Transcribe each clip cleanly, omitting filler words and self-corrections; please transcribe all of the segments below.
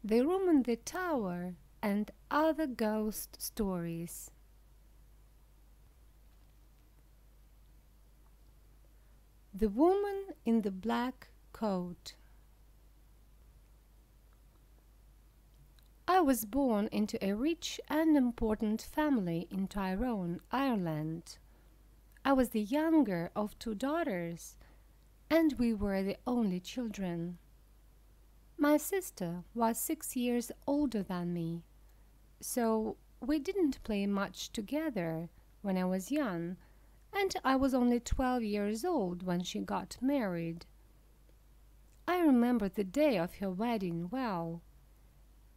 The Room in the Tower, and Other Ghost Stories. The Woman in the Black Coat. I was born into a rich and important family in Tyrone, Ireland. I was the younger of two daughters, and we were the only children. My sister was 6 years older than me, so we didn't play much together when I was young, and I was only 12 years old when she got married. I remember the day of her wedding well.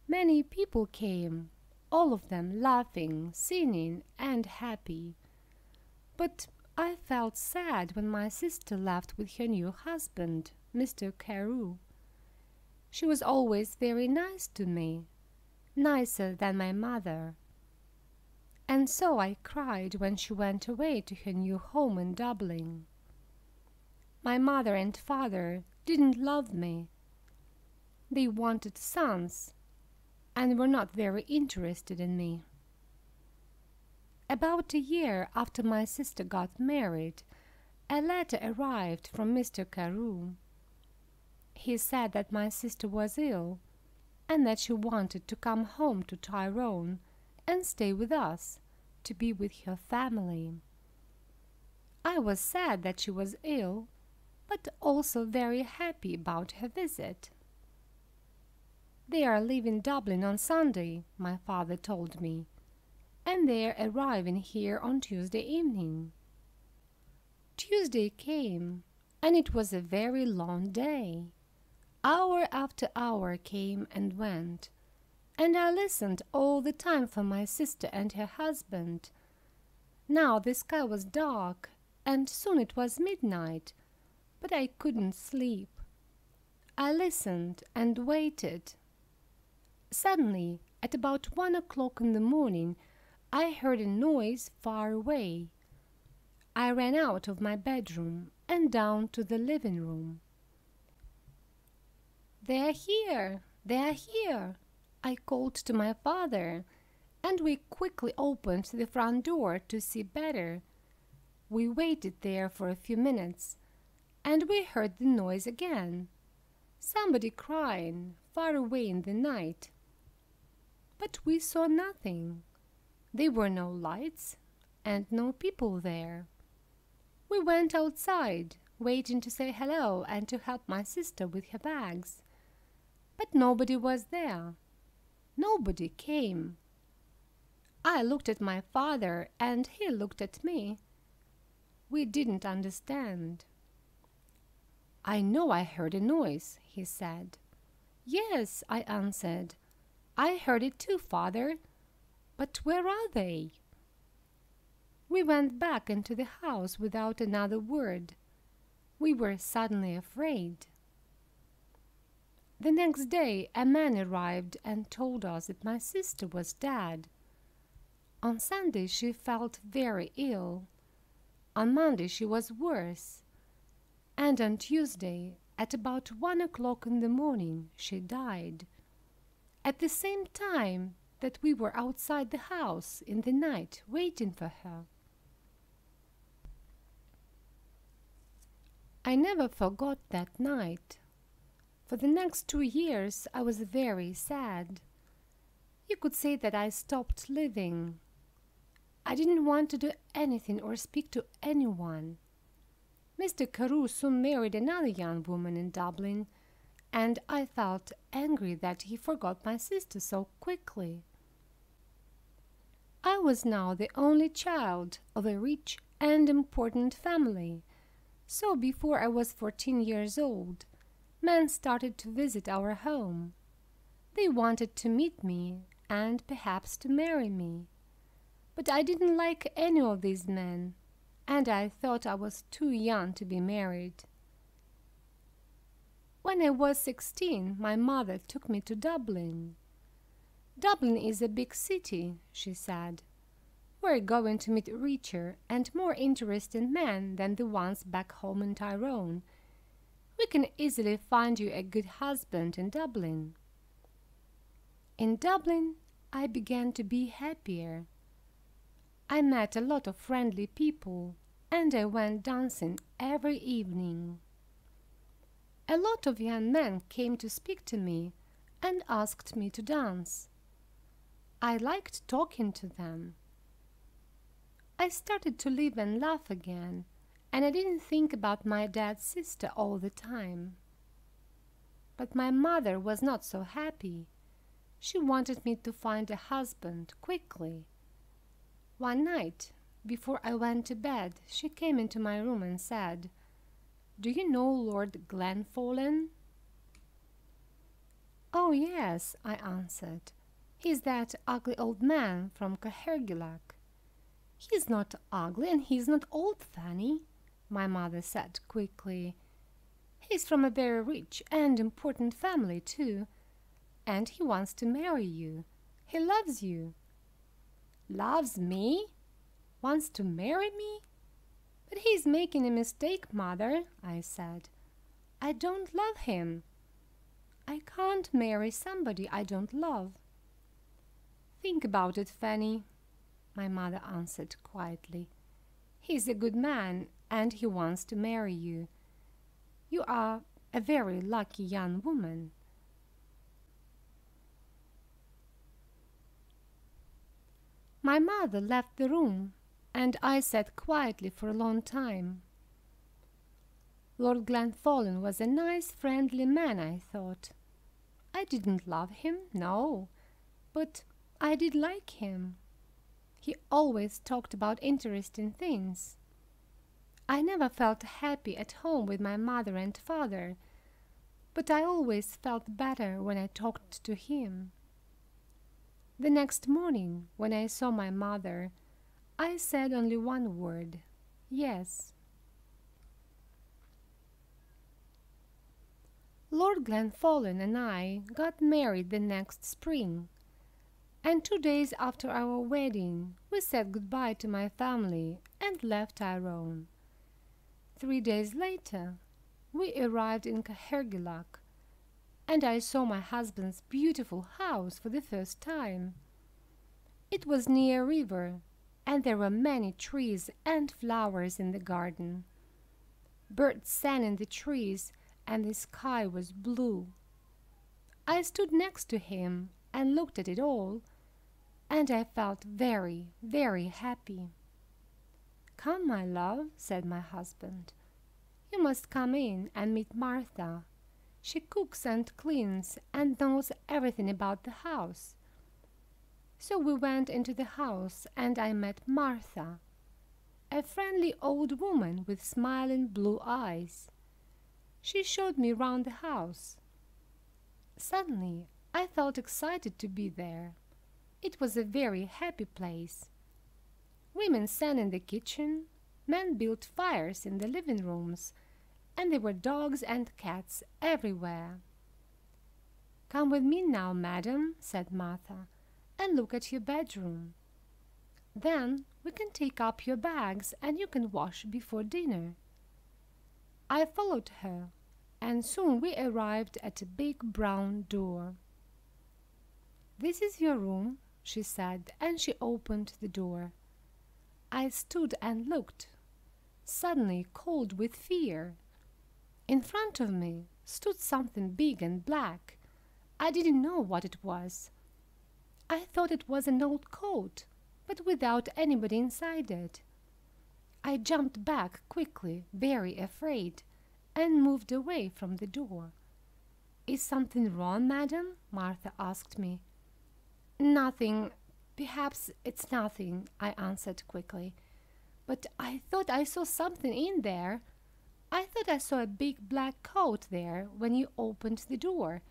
Many people came, all of them laughing, singing, and happy. But I felt sad when my sister left with her new husband, Mr. Carew. She was always very nice to me, nicer than my mother. And so I cried when she went away to her new home in Dublin. My mother and father didn't love me. They wanted sons and were not very interested in me. About a year after my sister got married, a letter arrived from Mr. Carew. He said that my sister was ill and that she wanted to come home to Tyrone and stay with us, to be with her family. I was sad that she was ill, but also very happy about her visit. They are leaving Dublin on Sunday, my father told me, and they're arriving here on Tuesday evening. Tuesday came, and it was a very long day. Hour after hour came and went, and I listened all the time for my sister and her husband. Now the sky was dark, and soon it was midnight, but I couldn't sleep. I listened and waited. Suddenly, at about 1 o'clock in the morning, I heard a noise far away. I ran out of my bedroom and down to the living room. "They are here! They are here!" I called to my father, and we quickly opened the front door to see better. We waited there for a few minutes, and we heard the noise again. Somebody crying far away in the night. But we saw nothing. There were no lights and no people there. We went outside, waiting to say hello and to help my sister with her bags. But nobody was there. Nobody came. I looked at my father, and he looked at me. We didn't understand. "I know I heard a noise," he said. "Yes," I answered. "I heard it too, father. But where are they?" We went back into the house without another word. We were suddenly afraid. The next day a man arrived and told us that my sister was dead. On Sunday she felt very ill. On Monday she was worse. And on Tuesday, at about 1 o'clock in the morning, she died. At the same time that we were outside the house in the night waiting for her. I never forgot that night. For the next 2 years I was very sad. You could say that I stopped living. I didn't want to do anything or speak to anyone. Mr. Carew soon married another young woman in Dublin, and I felt angry that he forgot my sister so quickly. I was now the only child of a rich and important family, so before I was 14 years old, men started to visit our home. They wanted to meet me and perhaps to marry me. But I didn't like any of these men, and I thought I was too young to be married. When I was 16, my mother took me to Dublin. "Dublin is a big city," she said. "We're going to meet richer and more interesting men than the ones back home in Tyrone. We can easily find you a good husband in Dublin." In Dublin, I began to be happier. I met a lot of friendly people, and I went dancing every evening. A lot of young men came to speak to me and asked me to dance. I liked talking to them. I started to live and laugh again, and I didn't think about my dad's sister all the time. But my mother was not so happy. She wanted me to find a husband quickly. One night, before I went to bed, she came into my room and said, "Do you know Lord Glenfallen?" "Oh, yes," I answered. "He's that ugly old man from Cahergilloch." "He's not ugly and he's not old, Fanny," my mother said quickly. "He's from a very rich and important family, too, and he wants to marry you. He loves you." "Loves me? Wants to marry me? But he's making a mistake, Mother," I said. "I don't love him. I can't marry somebody I don't love." "Think about it, Fanny," my mother answered quietly. "He's a good man, and he wants to marry you. You are a very lucky young woman." My mother left the room, and I sat quietly for a long time. Lord Glenfallen was a nice, friendly man, I thought. I didn't love him, no, but I did like him. He always talked about interesting things. I never felt happy at home with my mother and father, but I always felt better when I talked to him. The next morning, when I saw my mother, I said only one word, "Yes." Lord Glenfallen and I got married the next spring, and 2 days after our wedding we said goodbye to my family and left Tyrone. 3 days later we arrived in Cahergilloch, and I saw my husband's beautiful house for the first time. It was near a river, and there were many trees and flowers in the garden. Birds sang in the trees, and the sky was blue. I stood next to him and looked at it all, and I felt very, very happy. "Come, my love," said my husband. "You must come in and meet Martha. She cooks and cleans and knows everything about the house." So we went into the house, and I met Martha, a friendly old woman with smiling blue eyes. She showed me round the house. Suddenly I felt excited to be there. It was a very happy place. Women sang in the kitchen, men built fires in the living rooms, and there were dogs and cats everywhere. "Come with me now, madam," said Martha, "and look at your bedroom. Then we can take up your bags and you can wash before dinner." I followed her, and soon we arrived at a big brown door. "This is your room," she said, and she opened the door. I stood and looked, suddenly cold with fear. In front of me stood something big and black. I didn't know what it was. I thought it was an old coat, but without anybody inside it. I jumped back quickly, very afraid, and moved away from the door. "Is something wrong, madam?" Martha asked me. "Nothing. Perhaps it's nothing," I answered quickly. "But I thought I saw something in there. I thought I saw a big black coat there when you opened the door."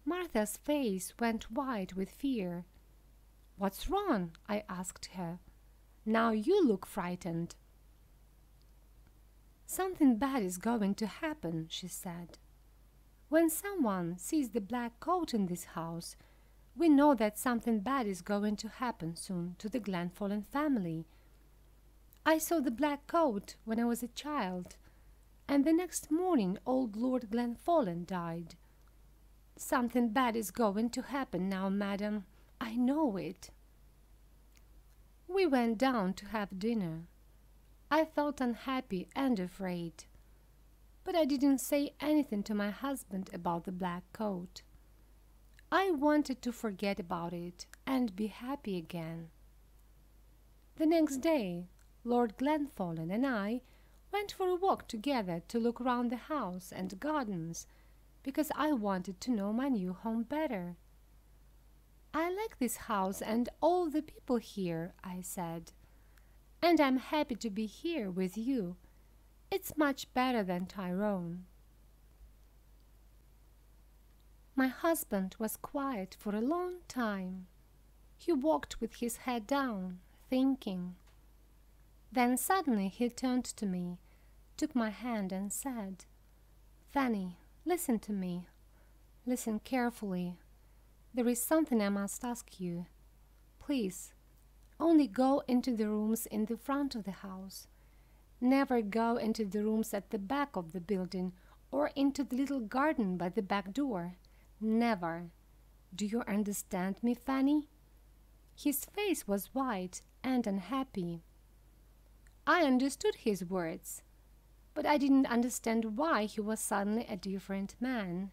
Martha's face went white with fear. "What's wrong?" I asked her. "Now you look frightened." "Something bad is going to happen," she said. "When someone sees the black coat in this house, we know that something bad is going to happen soon to the Glenfallen family. I saw the black coat when I was a child, and the next morning old Lord Glenfallen died. Something bad is going to happen now, madam. I know it. We went down to have dinner. I felt unhappy and afraid, but I didn't say anything to my husband about the black coat. I wanted to forget about it and be happy again. The next day, Lord Glenfallen and I went for a walk together to look round the house and gardens, because I wanted to know my new home better. I like this house and all the people here, I said, and I'm happy to be here with you. It's much better than Tyrone. My husband was quiet for a long time. He walked with his head down, thinking. Then suddenly he turned to me, took my hand and said, "Fanny, listen to me. Listen carefully. There is something I must ask you. Please, only go into the rooms in the front of the house. Never go into the rooms at the back of the building or into the little garden by the back door. Never. Do you understand me, Fanny?" His face was white and unhappy. I understood his words, but I didn't understand why he was suddenly a different man.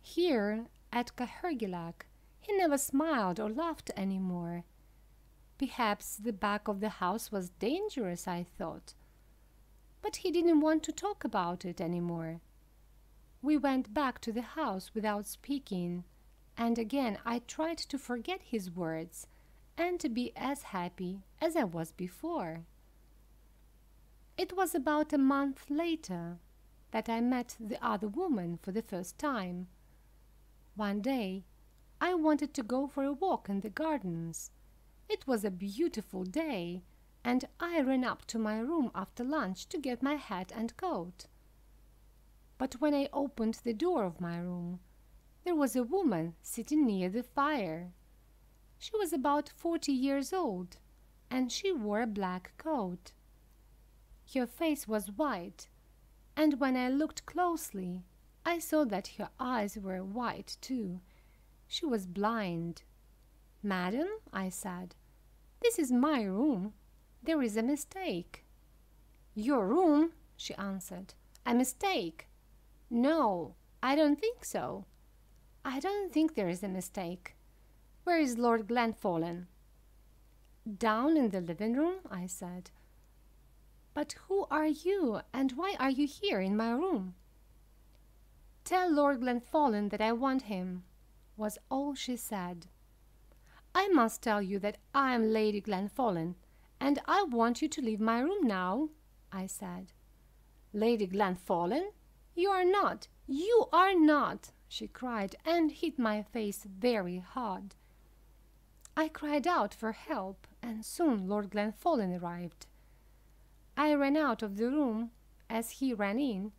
Here at Cahergillag, he never smiled or laughed any more. Perhaps the back of the house was dangerous, I thought. But he didn't want to talk about it any more. We went back to the house without speaking, and again I tried to forget his words and to be as happy as I was before. It was about a month later that I met the other woman for the first time. One day I wanted to go for a walk in the gardens. It was a beautiful day, and I ran up to my room after lunch to get my hat and coat. But when I opened the door of my room, there was a woman sitting near the fire. She was about 40 years old, and she wore a black coat. Her face was white, and when I looked closely, I saw that her eyes were white too. She was blind. "Madam," I said, "this is my room. There is a mistake." "Your room?" she answered. "A mistake? No, I don't think so. I don't think there is a mistake. Where is Lord Glenfallen?" "Down in the living room," I said. "But who are you, and why are you here in my room?" "Tell Lord Glenfallen that I want him," was all she said. "I must tell you that I am Lady Glenfallen, and I want you to leave my room now," I said. "Lady Glenfallen? You are not! You are not!" she cried, and hit my face very hard. I cried out for help, and soon Lord Glenfallen arrived. I ran out of the room as he ran in,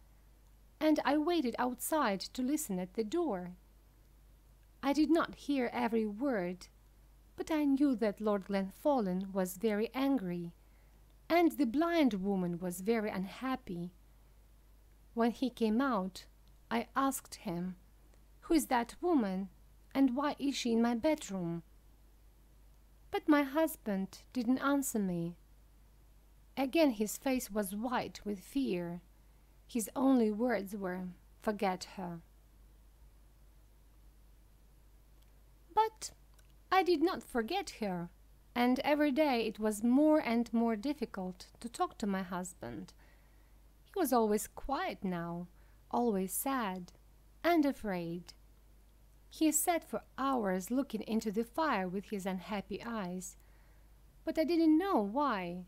and I waited outside to listen at the door. I did not hear every word, but I knew that Lord Glenfallen was very angry, and the blind woman was very unhappy. When he came out, I asked him, "Who is that woman, and why is she in my bedroom?" But my husband didn't answer me. Again his face was white with fear. His only words were, "Forget her." But I did not forget her, and every day it was more and more difficult to talk to my husband. He was always quiet now, always sad and afraid. He sat for hours looking into the fire with his unhappy eyes, but I didn't know why,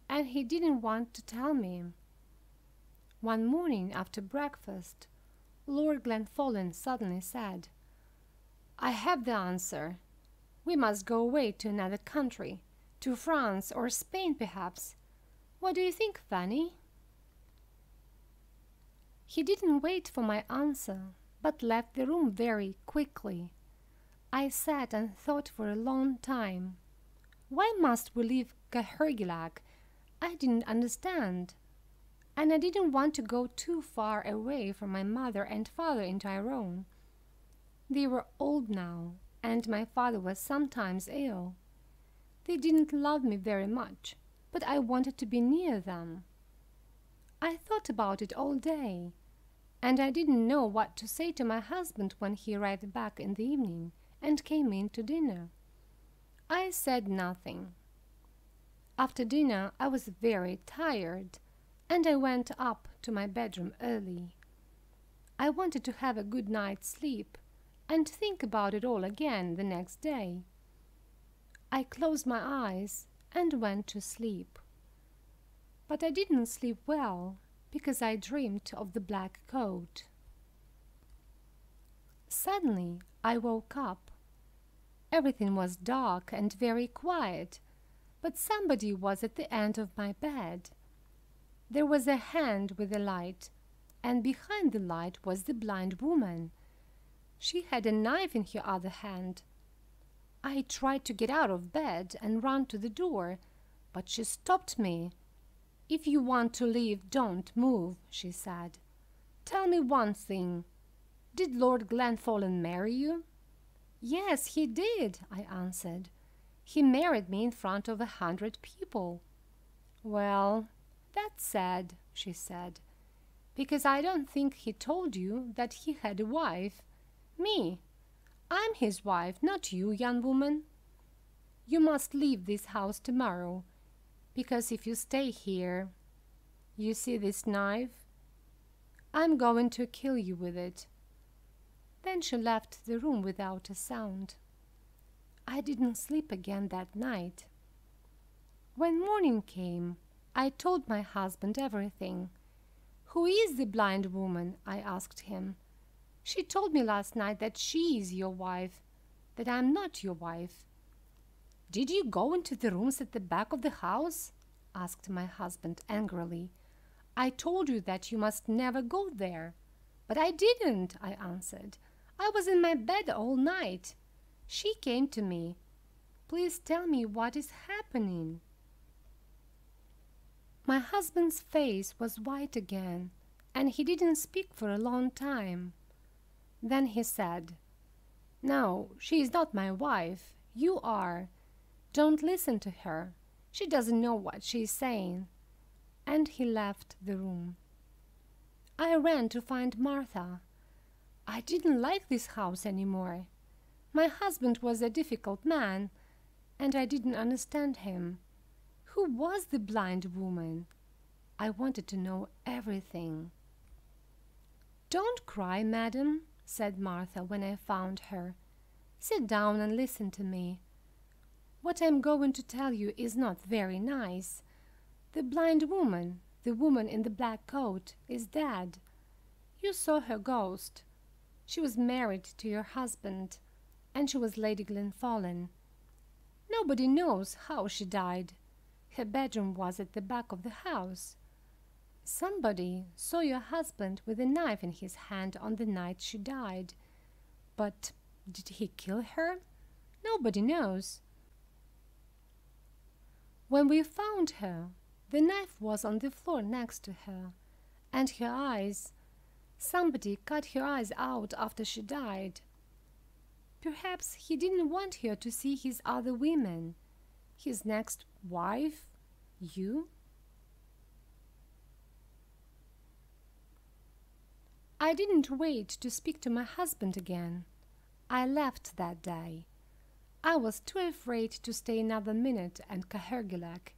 and he didn't want to tell me. One morning after breakfast, Lord Glenfallen suddenly said, "I have the answer. We must go away to another country, to France or Spain perhaps. What do you think, Fanny?" He didn't wait for my answer, but left the room very quickly. I sat and thought for a long time. Why must we leave Cahergillag? I didn't understand. and I didn't want to go too far away from my mother and father in Tyrone. They were old now, and my father was sometimes ill. They didn't love me very much, but I wanted to be near them. I thought about it all day, and I didn't know what to say to my husband when he arrived back in the evening and came in to dinner. I said nothing. After dinner I was very tired, and I went up to my bedroom early. I wanted to have a good night's sleep and think about it all again the next day. I closed my eyes and went to sleep. But I didn't sleep well because I dreamed of the black coat. Suddenly I woke up. Everything was dark and very quiet, but somebody was at the end of my bed. There was a hand with a light, and behind the light was the blind woman. She had a knife in her other hand. I tried to get out of bed and run to the door, but she stopped me. "If you want to leave, don't move," she said. "Tell me one thing. Did Lord Glenfallen marry you?" "Yes, he did," I answered. "He married me in front of 100 people." "Well, that's sad," she said, "because I don't think he told you that he had a wife. Me. I'm his wife, not you, young woman. You must leave this house tomorrow, because if you stay here, you see this knife? I'm going to kill you with it." Then she left the room without a sound. I didn't sleep again that night. When morning came, I told my husband everything. "Who is the blind woman?" I asked him. "She told me last night that she is your wife, that I'm not your wife." "Did you go into the rooms at the back of the house?" asked my husband angrily. "I told you that you must never go there." "But I didn't," I answered. "I was in my bed all night. She came to me. Please tell me what is happening." My husband's face was white again, and he didn't speak for a long time. Then he said, "No, she is not my wife. You are. Don't listen to her. She doesn't know what she is saying." And he left the room. I ran to find Martha. I didn't like this house anymore. My husband was a difficult man, and I didn't understand him. Who was the blind woman? I wanted to know everything. "Don't cry, madam," said Martha when I found her. "Sit down and listen to me. What I'm going to tell you is not very nice. The blind woman, the woman in the black coat, is dead. You saw her ghost. She was married to your husband, and she was Lady Glenfallen. Nobody knows how she died. Her bedroom was at the back of the house. Somebody saw your husband with a knife in his hand on the night she died. But did he kill her? Nobody knows. When we found her, the knife was on the floor next to her, and her eyes. Somebody cut her eyes out after she died. Perhaps he didn't want her to see his other women. His next wife? You?" I didn't wait to speak to my husband again. I left that day. I was too afraid to stay another minute at Cahergillag.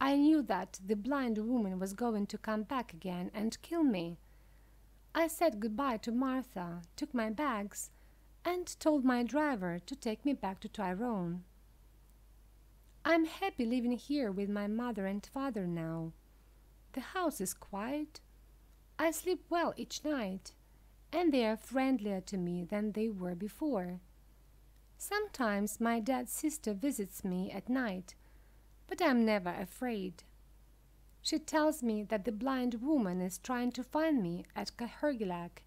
I knew that the blind woman was going to come back again and kill me. I said goodbye to Martha, took my bags, and told my driver to take me back to Tyrone. I'm happy living here with my mother and father now. The house is quiet. I sleep well each night, and they are friendlier to me than they were before. Sometimes my dad's sister visits me at night, but I'm never afraid. She tells me that the blind woman is trying to find me at Cahergillag,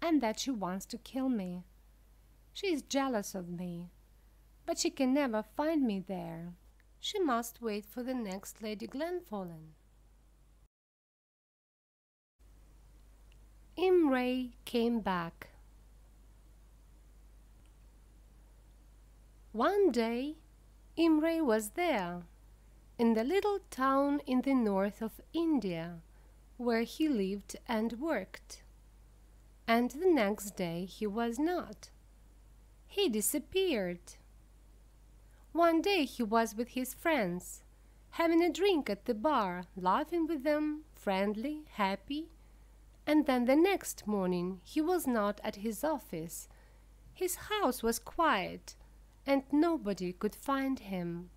and that she wants to kill me. She is jealous of me, but she can never find me there. She must wait for the next Lady Glenfallen. Imray came back. One day, Imray was there, in the little town in the north of India, where he lived and worked. And the next day he was not. He disappeared. One day he was with his friends, having a drink at the bar, laughing with them, friendly, happy. And then the next morning he was not at his office. His house was quiet, and nobody could find him.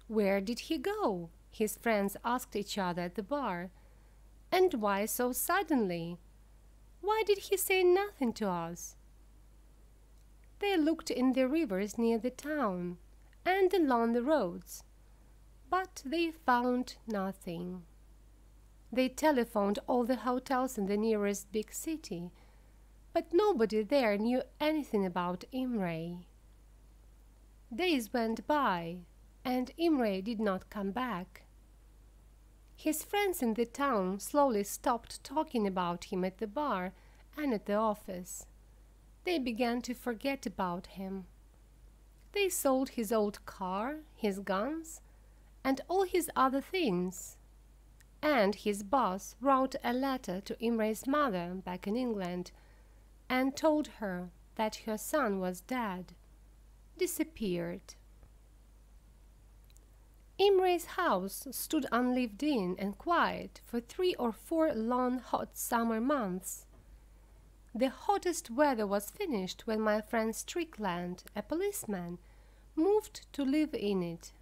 Where did he go? His friends asked each other at the bar. And why so suddenly? Why did he say nothing to us? They looked in the rivers near the town and along the roads, but they found nothing. They telephoned all the hotels in the nearest big city, but nobody there knew anything about Imray. Days went by, and Imray did not come back. His friends in the town slowly stopped talking about him at the bar and at the office. They began to forget about him. They sold his old car, his guns, and all his other things. And his boss wrote a letter to Imray's mother back in England and told her that her son was dead, disappeared. Imray's house stood unlived in and quiet for 3 or 4 long hot summer months. The hottest weather was finished when my friend Strickland, a policeman, moved to live in it.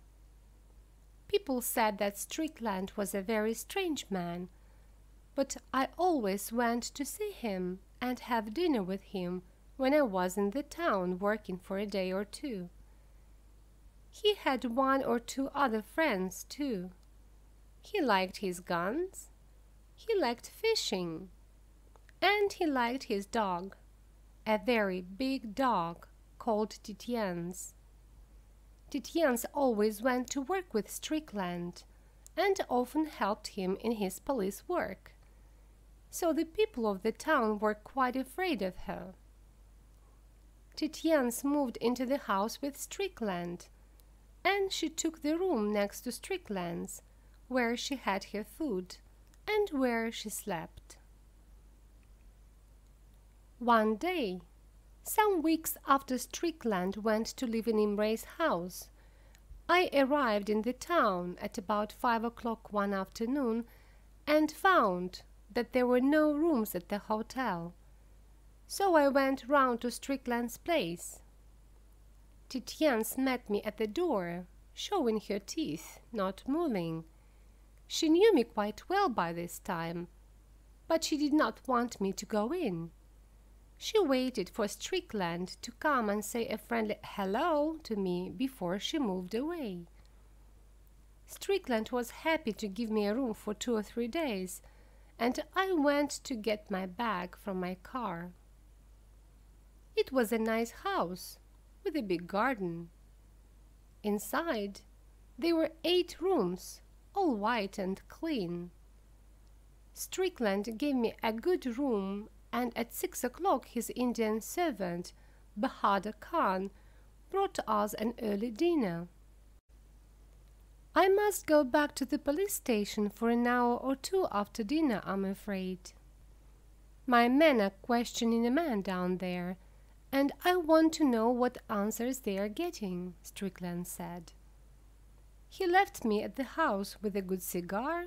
People said that Strickland was a very strange man, but I always went to see him and have dinner with him when I was in the town working for a day or two. He had 1 or 2 other friends, too. He liked his guns, he liked fishing, and he liked his dog, a very big dog called Titians. Titians always went to work with Strickland and often helped him in his police work, so the people of the town were quite afraid of her. Titians moved into the house with Strickland, and she took the room next to Strickland's, where she had her food and where she slept. One day, some weeks after Strickland went to live in Imray's house, I arrived in the town at about 5 o'clock one afternoon and found that there were no rooms at the hotel. So I went round to Strickland's place. Titians met me at the door, showing her teeth, not moving. She knew me quite well by this time, but she did not want me to go in. She waited for Strickland to come and say a friendly hello to me before she moved away. Strickland was happy to give me a room for 2 or 3 days, and I went to get my bag from my car. It was a nice house with a big garden. Inside, there were 8 rooms, all white and clean. Strickland gave me a good room, and at 6 o'clock his Indian servant, Bahadur Khan, brought us an early dinner. I must go back to the police station for an hour or 2 after dinner, I'm afraid. My men are questioning a man down there, and I want to know what answers they are getting, Strickland said. He left me at the house with a good cigar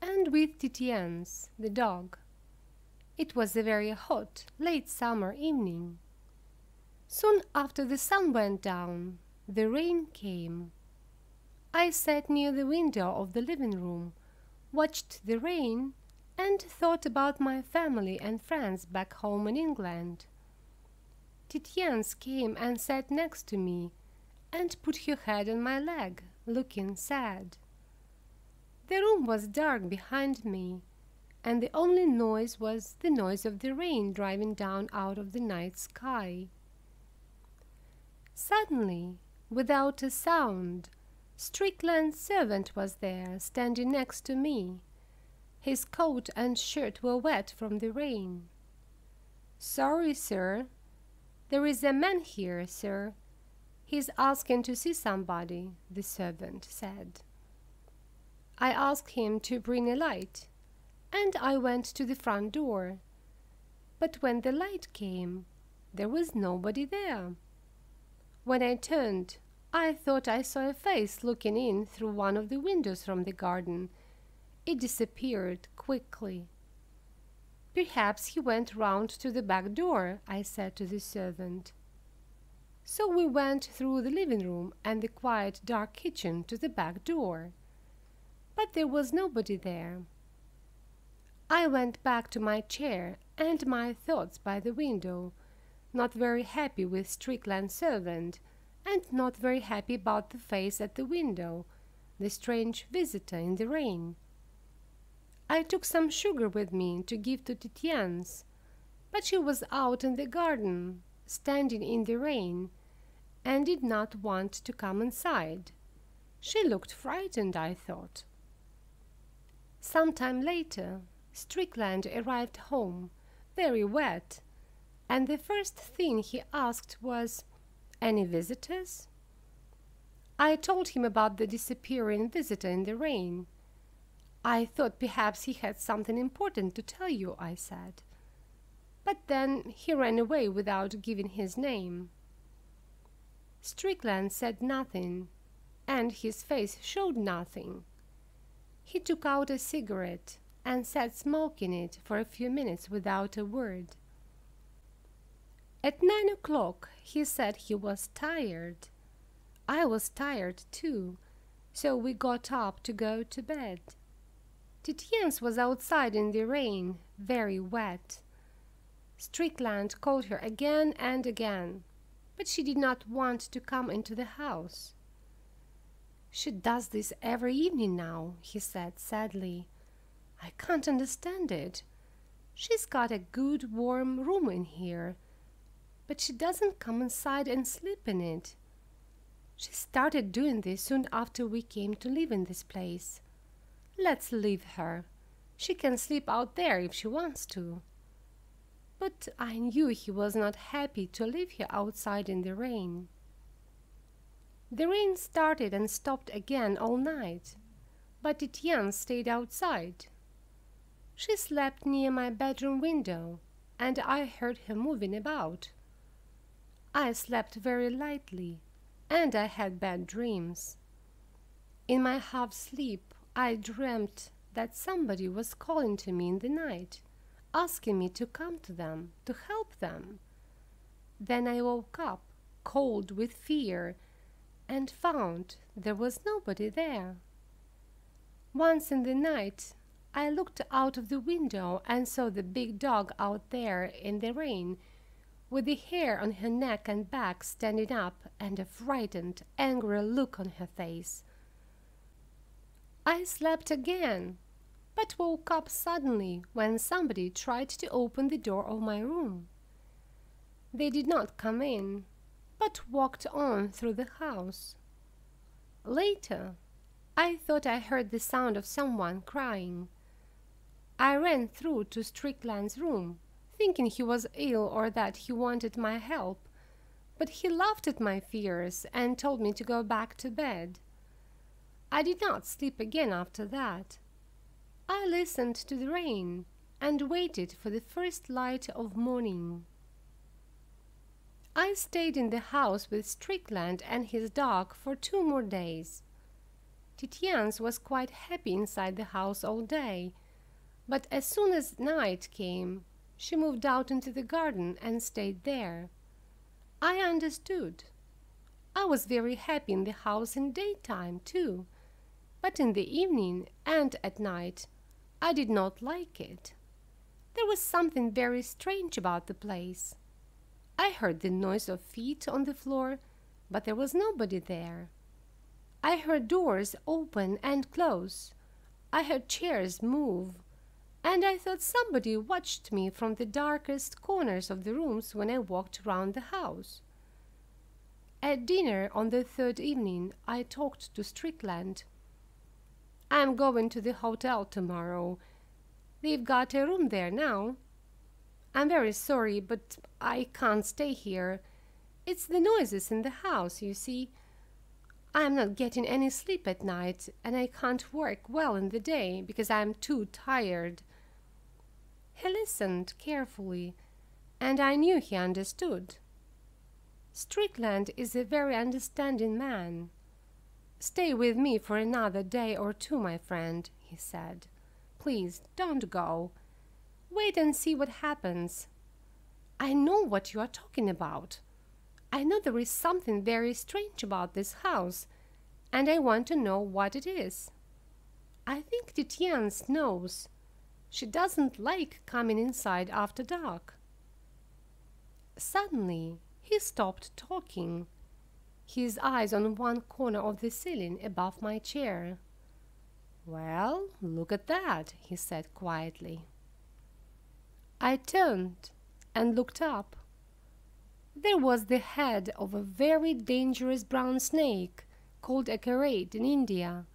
and with Titians, the dog. It was a very hot, late summer evening. Soon after the sun went down, the rain came. I sat near the window of the living room, watched the rain, and thought about my family and friends back home in England. Titians came and sat next to me and put her head on my leg, looking sad. The room was dark behind me, and the only noise was the noise of the rain driving down out of the night sky. Suddenly, without a sound, Strickland's servant was there, standing next to me. His coat and shirt were wet from the rain. "Sorry, sir. There is a man here, sir. He's asking to see somebody," the servant said. I asked him to bring a light, and I went to the front door. But when the light came, there was nobody there. When I turned, I thought I saw a face looking in through one of the windows from the garden. It disappeared quickly. "Perhaps he went round to the back door," I said to the servant. So we went through the living room and the quiet dark kitchen to the back door. But there was nobody there. I went back to my chair and my thoughts by the window, not very happy with Strickland's servant, and not very happy about the face at the window, the strange visitor in the rain. I took some sugar with me to give to Titiane's, but she was out in the garden, standing in the rain, and did not want to come inside. She looked frightened, I thought. Some time later, Strickland arrived home, very wet, and the first thing he asked was, "Any visitors?" I told him about the disappearing visitor in the rain. "I thought perhaps he had something important to tell you," I said. But then he ran away without giving his name. Strickland said nothing, and his face showed nothing. He took out a cigarette and sat smoking it for a few minutes without a word. At 9 o'clock he said he was tired. I was tired too, so we got up to go to bed. Titiane's was outside in the rain, very wet. Strickland called her again and again, but she did not want to come into the house. "She does this every evening now," he said sadly. "I can't understand it. She's got a good warm room in here, but she doesn't come inside and sleep in it. She started doing this soon after we came to live in this place. Let's leave her. She can sleep out there if she wants to." But I knew he was not happy to leave her outside in the rain. The rain started and stopped again all night, but Titiane stayed outside. She slept near my bedroom window, and I heard her moving about. I slept very lightly, and I had bad dreams. In my half-sleep, I dreamt that somebody was calling to me in the night, asking me to come to them, to help them. Then I woke up, cold with fear, and found there was nobody there. Once in the night, I looked out of the window and saw the big dog out there in the rain, with the hair on her neck and back standing up and a frightened, angry look on her face. I slept again, but woke up suddenly when somebody tried to open the door of my room. They did not come in, but walked on through the house. Later, I thought I heard the sound of someone crying. I ran through to Strickland's room, thinking he was ill or that he wanted my help, but he laughed at my fears and told me to go back to bed. I did not sleep again after that. I listened to the rain and waited for the first light of morning. I stayed in the house with Strickland and his dog for 2 more days. Titiane's was quite happy inside the house all day, but as soon as night came, she moved out into the garden and stayed there. I understood. I was very happy in the house in daytime too, but in the evening and at night I did not like it. There was something very strange about the place. I heard the noise of feet on the floor, but there was nobody there. I heard doors open and close. I heard chairs move, and I thought somebody watched me from the darkest corners of the rooms when I walked round the house. At dinner on the 3rd evening, I talked to Strickland. "I'm going to the hotel tomorrow. They've got a room there now." I'm very sorry, but I can't stay here. It's the noises in the house, you see. I'm not getting any sleep at night, and I can't work well in the day because I'm too tired." He listened carefully, and I knew he understood. Strickland is a very understanding man. "Stay with me for another day or two, my friend," he said. "Please don't go. Wait and see what happens. I know what you are talking about. I know there is something very strange about this house, and I want to know what it is. I think Titiane knows. She doesn't like coming inside after dark." Suddenly, he stopped talking, his eyes on one corner of the ceiling above my chair. "Well, look at that," he said quietly. I turned and looked up. There was the head of a very dangerous brown snake called a karait in India.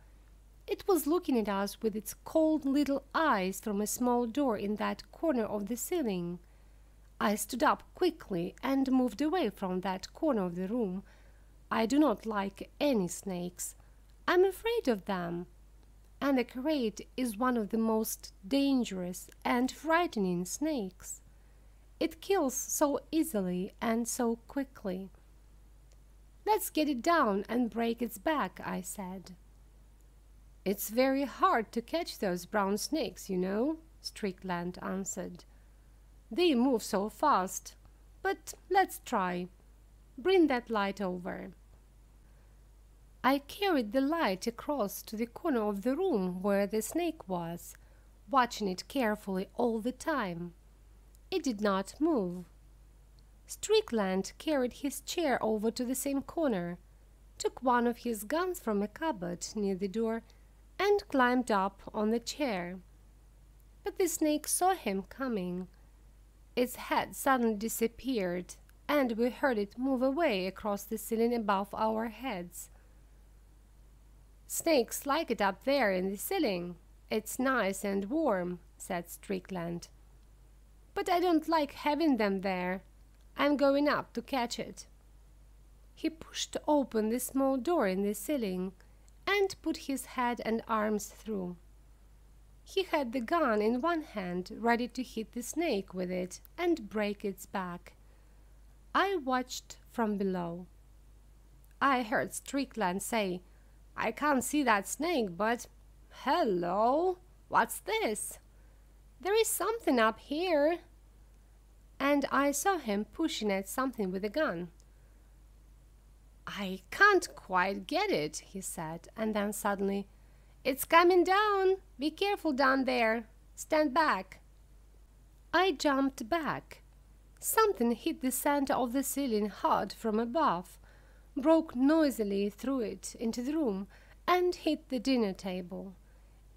It was looking at us with its cold little eyes from a small door in that corner of the ceiling. I stood up quickly and moved away from that corner of the room. I do not like any snakes. I'm afraid of them. And the karait is one of the most dangerous and frightening snakes. It kills so easily and so quickly. "Let's get it down and break its back," I said. "It's very hard to catch those brown snakes, you know," Strickland answered. "They move so fast. But let's try. Bring that light over." I carried the light across to the corner of the room where the snake was, watching it carefully all the time. It did not move. Strickland carried his chair over to the same corner, took one of his guns from a cupboard near the door, and climbed up on the chair. But the snake saw him coming. Its head suddenly disappeared, and we heard it move away across the ceiling above our heads. "Snakes like it up there in the ceiling. It's nice and warm," said Strickland. "But I don't like having them there. I'm going up to catch it." He pushed open the small door in the ceiling and put his head and arms through. He had the gun in one hand, ready to hit the snake with it and break its back. I watched from below. I heard Strickland say, "I can't see that snake, but hello, what's this? There is something up here." And I saw him pushing at something with a gun. "I can't quite get it," he said, and then suddenly, "It's coming down. Be careful down there. Stand back." I jumped back. Something hit the center of the ceiling hard from above, broke noisily through it into the room, and hit the dinner table.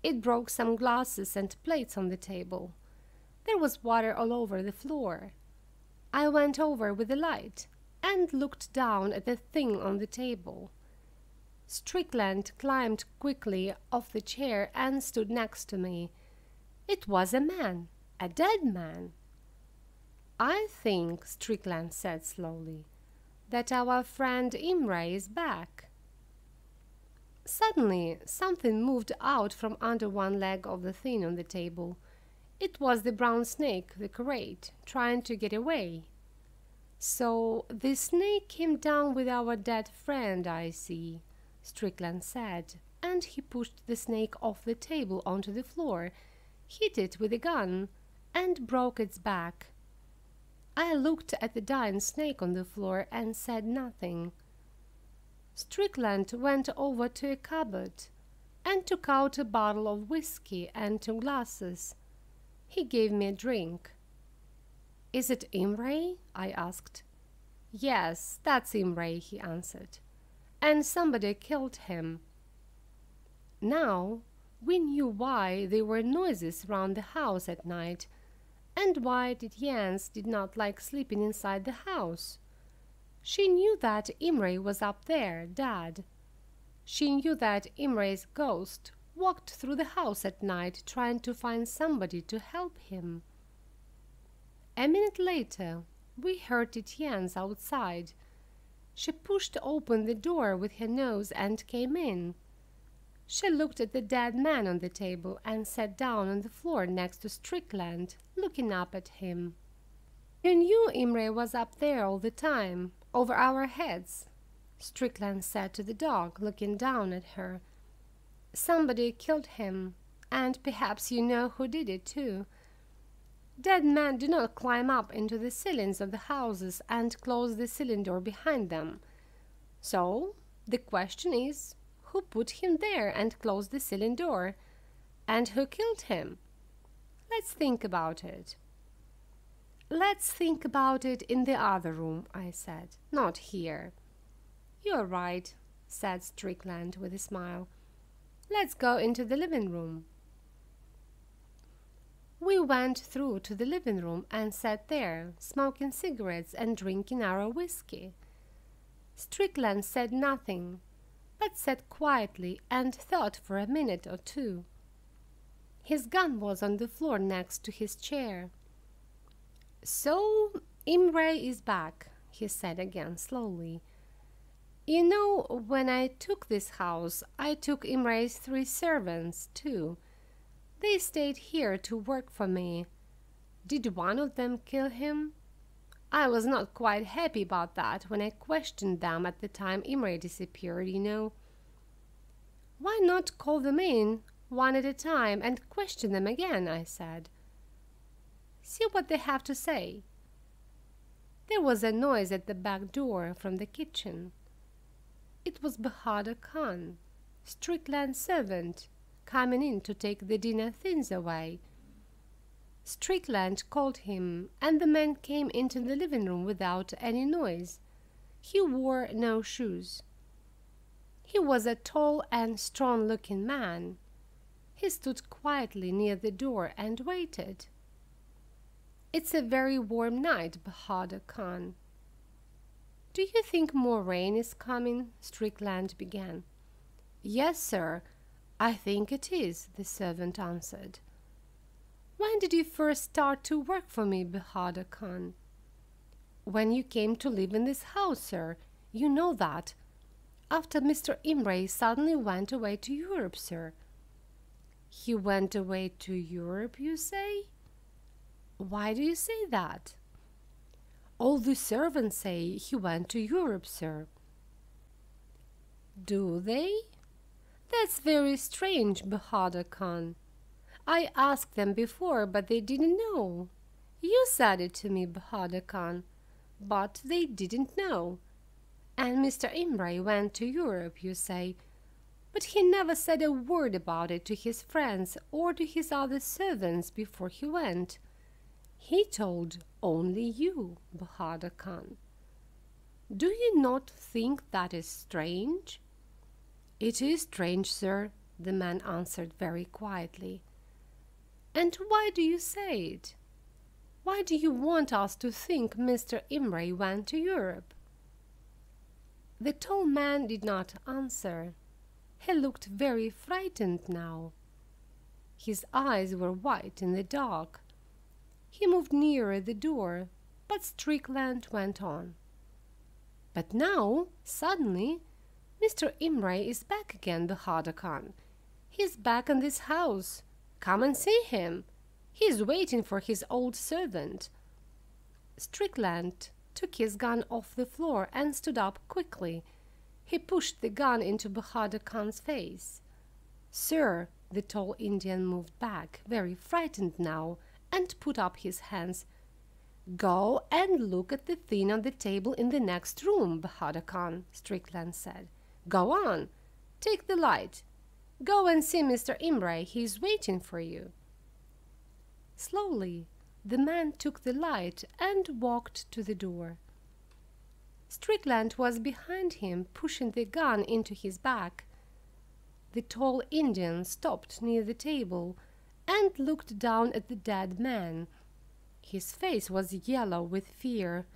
It broke some glasses and plates on the table. There was water all over the floor. I went over with the light and looked down at the thing on the table. Strickland climbed quickly off the chair and stood next to me. It was a man, a dead man. "I think," Strickland said slowly, "that our friend Imray is back." Suddenly, something moved out from under one leg of the thing on the table. It was the brown snake, the karait, trying to get away. "So the snake came down with our dead friend, I see," Strickland said, and he pushed the snake off the table onto the floor, hit it with a gun, and broke its back. I looked at the dying snake on the floor and said nothing. Strickland went over to a cupboard and took out a bottle of whiskey and 2 glasses. He gave me a drink. "Is it Imray?" I asked. "Yes, that's Imray," he answered. "And somebody killed him." Now we knew why there were noises round the house at night, and why Titiane did not like sleeping inside the house. She knew that Imray was up there, dead. She knew that Imray's ghost walked through the house at night trying to find somebody to help him. A minute later, we heard Etienne's outside. She pushed open the door with her nose and came in. She looked at the dead man on the table and sat down on the floor next to Strickland, looking up at him. "You knew Imray was up there all the time, over our heads," Strickland said to the dog, looking down at her. "Somebody killed him, and perhaps you know who did it too. Dead men do not climb up into the ceilings of the houses and close the ceiling door behind them. So the question is, who put him there and closed the ceiling door? And who killed him? Let's think about it." "Let's think about it in the other room," I said, "not here." "You're right," said Strickland with a smile. "Let's go into the living room." We went through to the living room and sat there, smoking cigarettes and drinking our whiskey. Strickland said nothing, but sat quietly and thought for a minute or two. His gun was on the floor next to his chair. "So Imray is back," he said again slowly. "You know, when I took this house, I took Imray's 3 servants, too. They stayed here to work for me. Did one of them kill him? I was not quite happy about that when I questioned them at the time Imray disappeared, you know." "Why not call them in, one at a time, and question them again?" I said. "See what they have to say." There was a noise at the back door from the kitchen. It was Bahadur Khan, Strickland's servant, coming in to take the dinner things away. Strickland called him, and the man came into the living room without any noise. He wore no shoes. He was a tall and strong-looking man. He stood quietly near the door and waited. "It's a very warm night, Bahadur Khan." "Do you think more rain is coming?" Strickland began. "Yes, sir, I think it is," the servant answered. "When did you first start to work for me, Bahadur Khan?" "When you came to live in this house, sir. You know that. After Mr. Imray suddenly went away to Europe, sir." "He went away to Europe, you say? Why do you say that?" "All the servants say he went to Europe, sir." "Do they? That's very strange, Bahadur Khan. I asked them before, but they didn't know. You said it to me, Bahadur Khan, but they didn't know. And Mr. Imray went to Europe, you say, but he never said a word about it to his friends or to his other servants before he went. He told only you, Bahadur Khan. Do you not think that is strange?" "It is strange, sir," the man answered very quietly. "And why do you say it? Why do you want us to think Mr. Imray went to Europe?" The tall man did not answer. He looked very frightened now. His eyes were white in the dark. He moved nearer the door, but Strickland went on. "But now, suddenly, Mr. Imray is back again, Bahadur Khan. He's back in this house. Come and see him. He's waiting for his old servant." Strickland took his gun off the floor and stood up quickly. He pushed the gun into Bahadur Khan's face. "Sir," the tall Indian moved back, very frightened now, and put up his hands. "Go and look at the thing on the table in the next room, Bahadur Khan," Strickland said. "Go on. Take the light. Go and see Mr. Imray. He is waiting for you." Slowly, the man took the light and walked to the door. Strickland was behind him, pushing the gun into his back. The tall Indian stopped near the table and looked down at the dead man. His face was yellow with fear.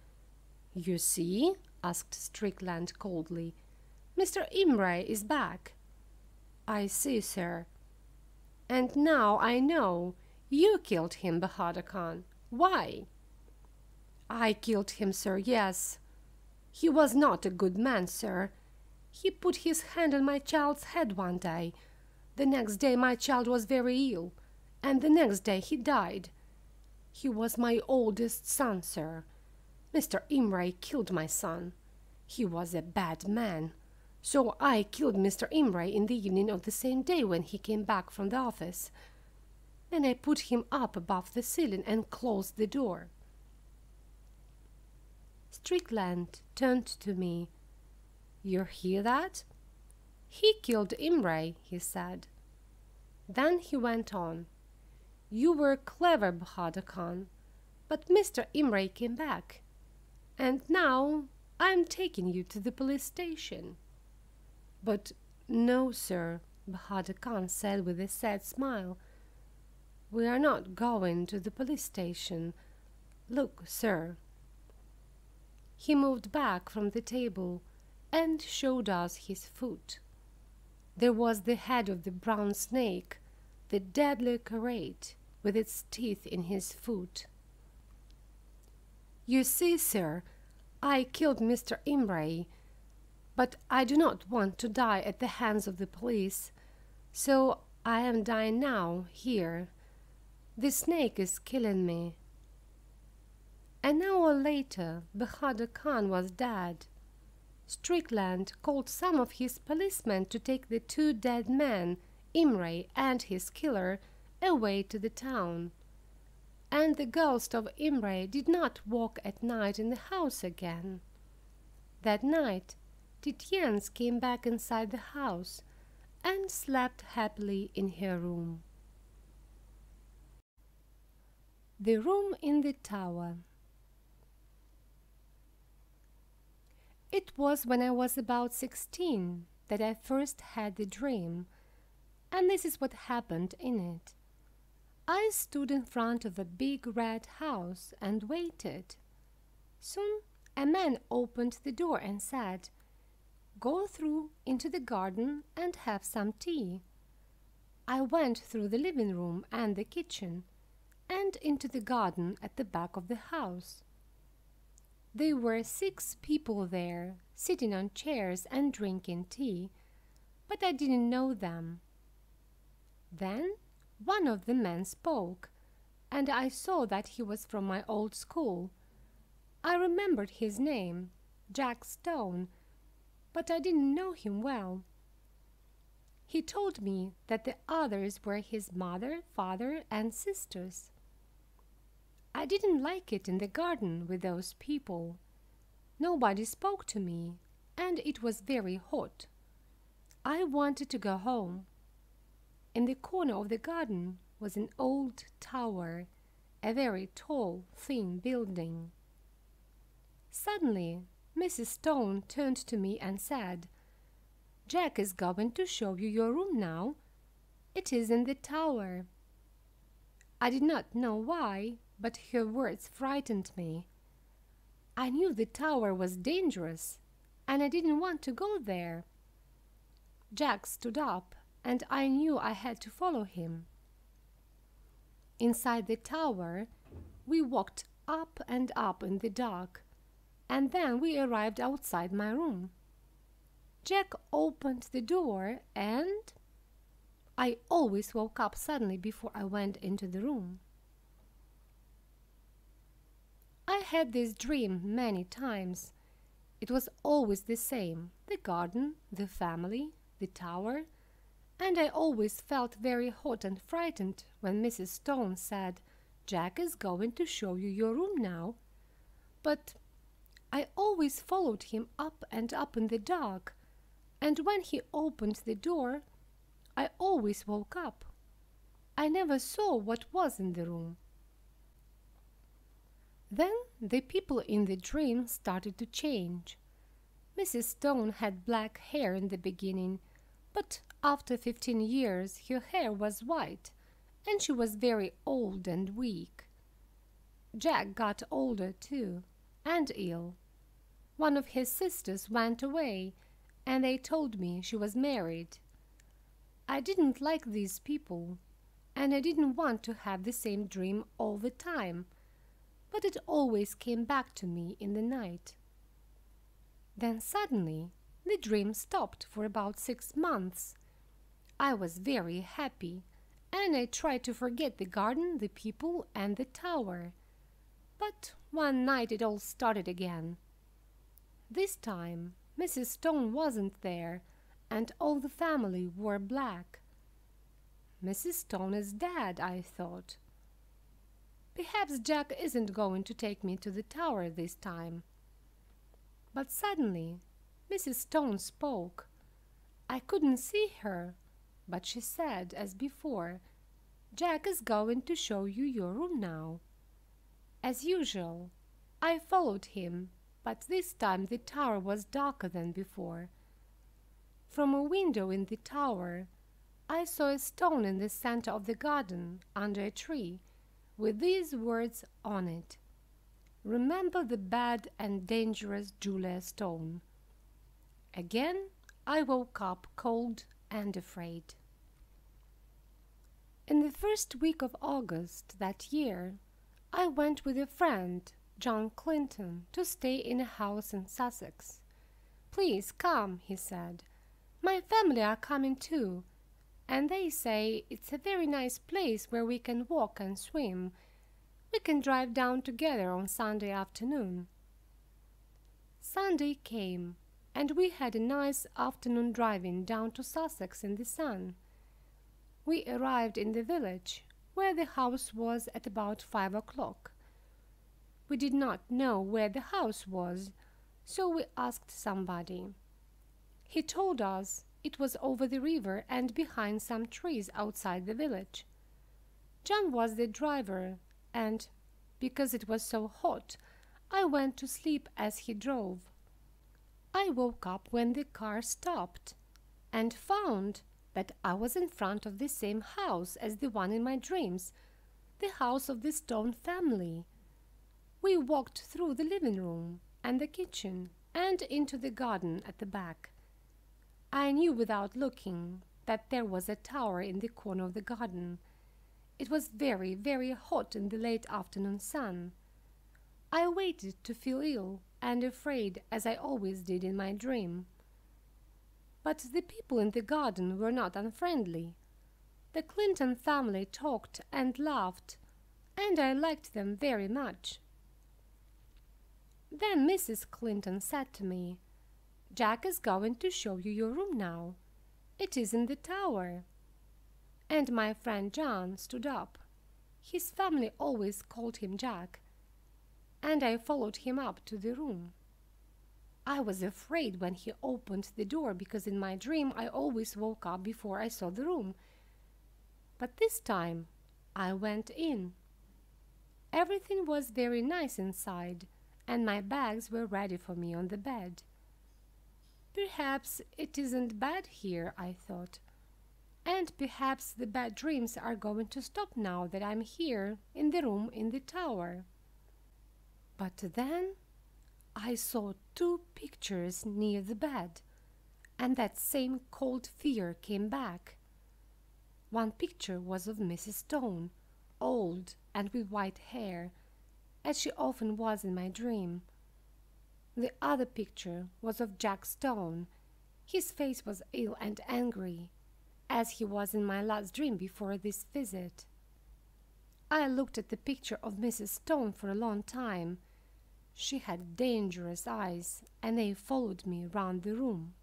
"You see?" asked Strickland coldly. "Mr. Imray is back." "I see, sir." "And now I know you killed him, Bahadur Khan. Why?" I killed him, sir, yes. He was not a good man, sir. He put his hand on my child's head one day. The next day my child was very ill, and the next day he died. He was my oldest son, sir. Mr. Imray killed my son. He was a bad man. So I killed Mr. Imray in the evening of the same day when he came back from the office. Then I put him up above the ceiling and closed the door. Strickland turned to me. You hear that? He killed Imray, he said. Then he went on. You were clever, Bahadur Khan, but Mr. Imray came back. And now I'm taking you to the police station. But no, sir, Bahadur Khan said with a sad smile. We are not going to the police station. Look, sir. He moved back from the table and showed us his foot. There was the head of the brown snake, the deadly karait, with its teeth in his foot. You see, sir, I killed Mr. Imray, but I do not want to die at the hands of the police, so I am dying now, here. The snake is killing me. An hour later, Bahadur Khan was dead. Strickland called some of his policemen to take the two dead men, Imray and his killer, away to the town. And the ghost of Imray did not walk at night in the house again. That night, Titians came back inside the house and slept happily in her room. The room in the tower. It was when I was about 16 that I first had the dream, and this is what happened in it. I stood in front of a big red house and waited. Soon a man opened the door and said, "Go through into the garden and have some tea." I went through the living room and the kitchen and into the garden at the back of the house. There were 6 people there, sitting on chairs and drinking tea, but I didn't know them. Then one of the men spoke, and I saw that he was from my old school. I remembered his name, Jack Stone, but I didn't know him well. He told me that the others were his mother, father, and sisters. I didn't like it in the garden with those people. Nobody spoke to me, and it was very hot. I wanted to go home. In the corner of the garden was an old tower, a very tall, thin building. Suddenly, Mrs. Stone turned to me and said, "Jack is going to show you your room now. It is in the tower." I did not know why, but her words frightened me. I knew the tower was dangerous, and I didn't want to go there. Jack stood up, and I knew I had to follow him. Inside the tower, we walked up and up in the dark, and then we arrived outside my room. Jack opened the door, and I always woke up suddenly before I went into the room. I had this dream many times. It was always the same: the garden, the family, the tower, and I always felt very hot and frightened when Mrs. Stone said, "Jack is going to show you your room now." But I always followed him up and up in the dark, and when he opened the door, I always woke up. I never saw what was in the room. Then the people in the dream started to change. Mrs. Stone had black hair in the beginning, but after 15 years her hair was white, and she was very old and weak. Jack got older too, and ill. One of his sisters went away, and they told me she was married. I didn't like these people, and I didn't want to have the same dream all the time, but it always came back to me in the night. Then suddenly the dream stopped for about 6 months. I was very happy, and I tried to forget the garden, the people, and the tower. But one night it all started again. This time Mrs. Stone wasn't there, and all the family wore black. Mrs. Stone is dead, I thought. Perhaps Jack isn't going to take me to the tower this time. But suddenly Mrs. Stone spoke. I couldn't see her, but she said, as before, "Jack is going to show you your room now." As usual, I followed him, but this time the tower was darker than before. From a window in the tower, I saw a stone in the center of the garden, under a tree, with these words on it: "Remember the bad and dangerous Julia Stone." Again, I woke up cold and afraid. In the first week of August that year, I went with a friend, John Quintin, to stay in a house in Sussex. "Please come," he said. "My family are coming too, and they say it's a very nice place where we can walk and swim. We can drive down together on Sunday afternoon." Sunday came, and we had a nice afternoon driving down to Sussex in the sun. We arrived in the village, where the house was, at about 5 o'clock. We did not know where the house was, so we asked somebody. He told us it was over the river and behind some trees outside the village. John was the driver, and because it was so hot, I went to sleep as he drove. I woke up when the car stopped and found that I was in front of the same house as the one in my dreams, the house of the Stone family. We walked through the living room and the kitchen and into the garden at the back. I knew without looking that there was a tower in the corner of the garden. It was very, very hot in the late afternoon sun. I waited to feel ill and afraid, as I always did in my dream. But the people in the garden were not unfriendly. The Quintin family talked and laughed, and I liked them very much. Then Mrs. Quintin said to me, "Jack is going to show you your room now. It is in the tower." And my friend John stood up. His family always called him Jack, and I followed him up to the room. I was afraid when he opened the door, because in my dream I always woke up before I saw the room. But this time I went in. Everything was very nice inside, and my bags were ready for me on the bed. Perhaps it isn't bad here, I thought, and perhaps the bad dreams are going to stop now that I'm here in the room in the tower. But then I saw 2 pictures near the bed, and that same cold fear came back. One picture was of Mrs. Stone, old and with white hair, as she often was in my dream. The other picture was of Jack Stone. His face was ill and angry, as he was in my last dream before this visit. I looked at the picture of Mrs. Stone for a long time. She had dangerous eyes, and they followed me round the room.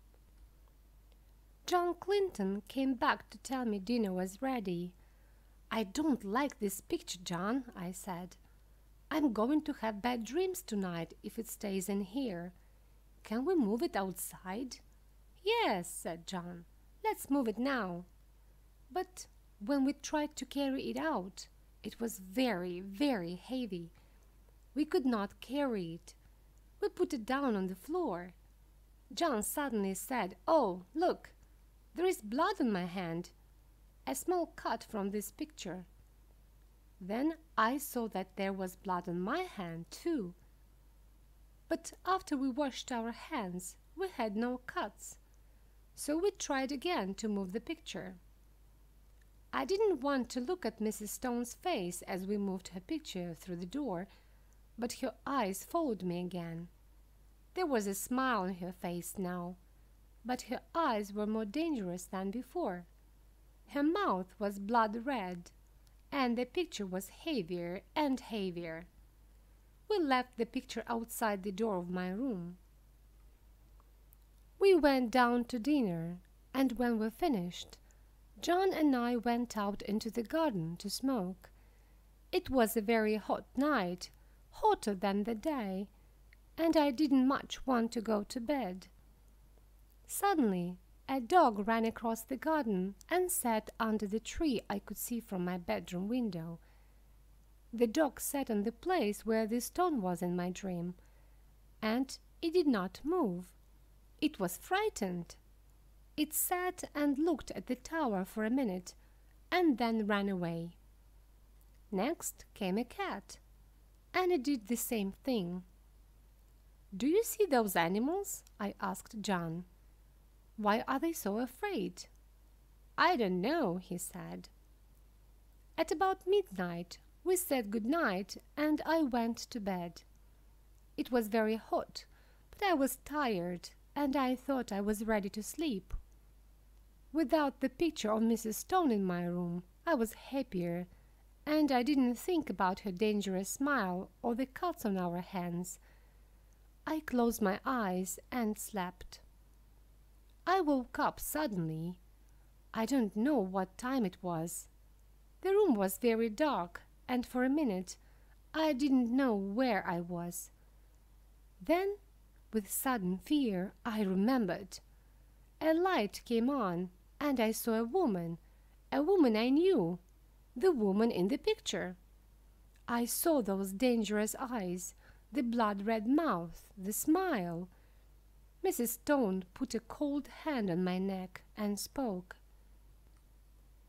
John Quintin came back to tell me dinner was ready. "I don't like this picture, John," I said. "I'm going to have bad dreams tonight if it stays in here. Can we move it outside?" "Yes," said John. "Let's move it now." But when we tried to carry it out, it was very, very heavy. We could not carry it. We put it down on the floor. John suddenly said, "Oh, look, there is blood on my hand, a small cut from this picture." Then I saw that there was blood on my hand too. But after we washed our hands, we had no cuts, so we tried again to move the picture. I didn't want to look at Mrs. Stone's face as we moved her picture through the door, but her eyes followed me again. There was a smile on her face now, but her eyes were more dangerous than before. Her mouth was blood red, and the picture was heavier and heavier. We left the picture outside the door of my room. We went down to dinner, and when we finished, John and I went out into the garden to smoke. It was a very hot night, hotter than the day, and I didn't much want to go to bed. Suddenly, a dog ran across the garden and sat under the tree I could see from my bedroom window. The dog sat on the place where the stone was in my dream, and it did not move. It was frightened. It sat and looked at the tower for a minute, and then ran away. Next came a cat, and it did the same thing. "Do you see those animals?" I asked John. "Why are they so afraid?" "I don't know," he said. At about midnight, we said good night, and I went to bed. It was very hot, but I was tired, and I thought I was ready to sleep. Without the picture of Mrs. Stone in my room, I was happier, and I didn't think about her dangerous smile or the cuts on our hands. I closed my eyes and slept. I woke up suddenly. I don't know what time it was. The room was very dark, and for a minute I didn't know where I was. Then, with sudden fear, I remembered. A light came on, and I saw a woman I knew, the woman in the picture. I saw those dangerous eyes, the blood-red mouth, the smile. Mrs. Stone put a cold hand on my neck and spoke.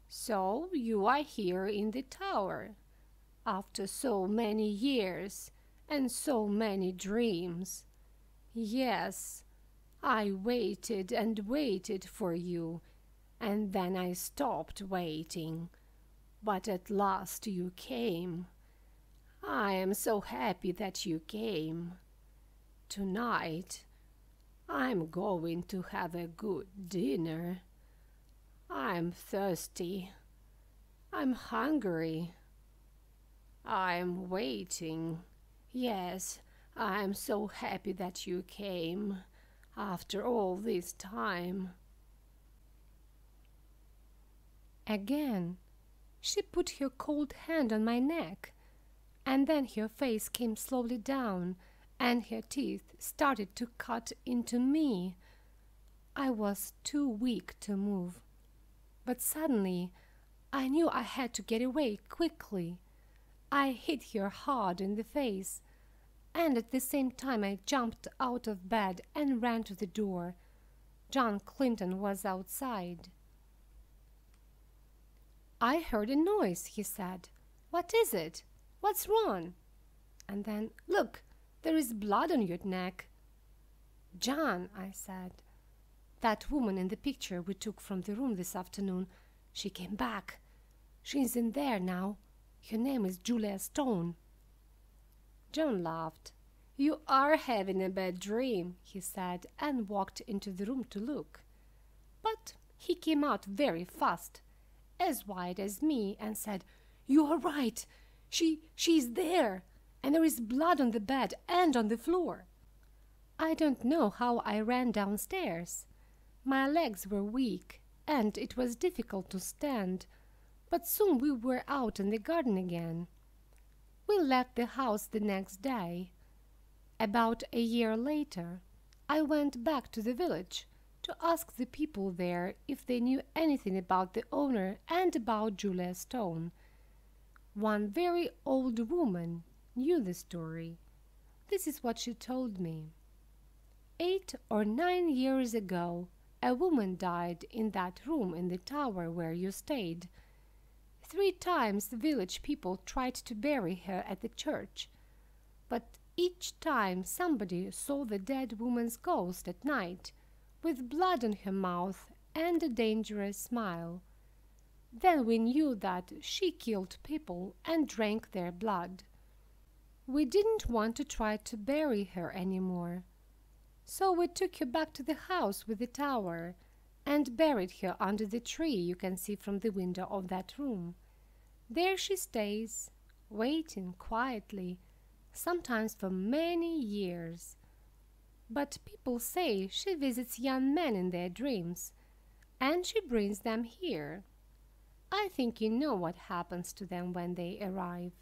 "So you are here in the tower, after so many years and so many dreams. Yes, I waited and waited for you, and then I stopped waiting. But at last you came. I am so happy that you came. Tonight, I'm going to have a good dinner. I'm thirsty. I'm hungry. I'm waiting. Yes, I'm so happy that you came after all this time." Again, she put her cold hand on my neck, and then her face came slowly down, and her teeth started to cut into me. I was too weak to move, but suddenly I knew I had to get away quickly. I hit her hard in the face, and at the same time I jumped out of bed and ran to the door. John Quintin was outside. "I heard a noise," he said. "What is it? What's wrong?" And then, "Look, there is blood on your neck." "John," I said, "that woman in the picture we took from the room this afternoon, she came back. She's in there now. Her name is Julia Stone." John laughed. "You are having a bad dream," he said, and walked into the room to look. But he came out very fast, as white as me, and said, "You are right. She's there, and there is blood on the bed and on the floor." I don't know how I ran downstairs. My legs were weak, and it was difficult to stand, but soon we were out in the garden again. We left the house the next day. About a year later, I went back to the village to ask the people there if they knew anything about the owner and about Julia Stone. One very old woman knew the story. This is what she told me. 8 or 9 years ago, a woman died in that room in the tower where you stayed. 3 times the village people tried to bury her at the church, but each time somebody saw the dead woman's ghost at night, with blood on her mouth and a dangerous smile. Then we knew that she killed people and drank their blood. We didn't want to try to bury her anymore. So we took her back to the house with the tower and buried her under the tree you can see from the window of that room. There she stays, waiting quietly, sometimes for many years. But people say she visits young men in their dreams, and she brings them here. I think you know what happens to them when they arrive.